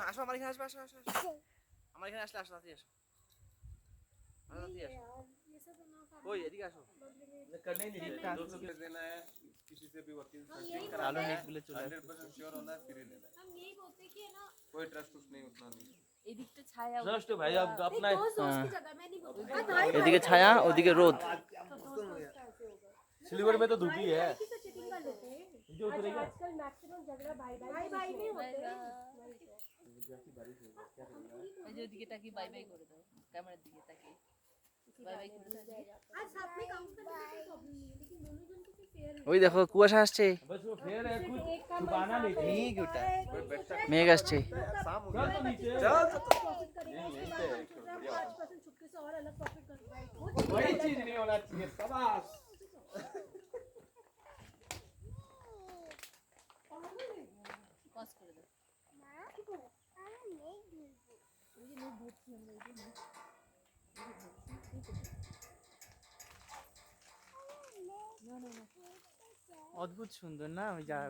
আসো আমার এখানে, আসবে, আসো আসো আমার এখানে আসলে আসো, তাড়াতাড়ি আসো, ওই এদিকে আসো। करने ही नहीं देता, दोस्तों के देना है किसी से भी वर्किंग चालू नेट बिल चले 100% श्योर होना है, फिर ही लेना है। हम यही बोलते हैं कि है ना कोई ट्रस्ट उस नहीं, उतना नहीं। एदिकটা ছায়া जस्ट भाई अब अपना दोस्त दोस्त की जगह मैं नहीं बोलती এদিকে ছায়া ওদিকে রোদ। सिलीगुड़ी में तो धूप ही है किसे चीटिंग कर लेते हैं जो उतरेगा आजकल मैक्सिमम झगड़ा भाई भाई में होते हैं এই যে ওদিকে তাকিয়ে বাই বাই করে দাও, ক্যামেরার দিকে তাকিয়ে বাই বাই করে দাও। आज साथ में काम करने का कोई प्रॉब्लम नहीं है लेकिन दोनों जन को फेयर ওই দেখো কুয়াশা আসছে, बस वो फेयर है कुछ छुपाना नहीं चाहिए মেঘ ওটা, कोई बैठता মেঘ আসছে। शाम हो चल तो नीचे प्रॉफिट करेंगे उसके बाद हम सोच रहे हैं 5% छुपके से और अलग प्रॉफिट करना है वो चीज़ वही चीज नहीं होना चाहिए शाबाश পজ করে দাও। অদ্ভুত সুন্দর না ওই জায়গা।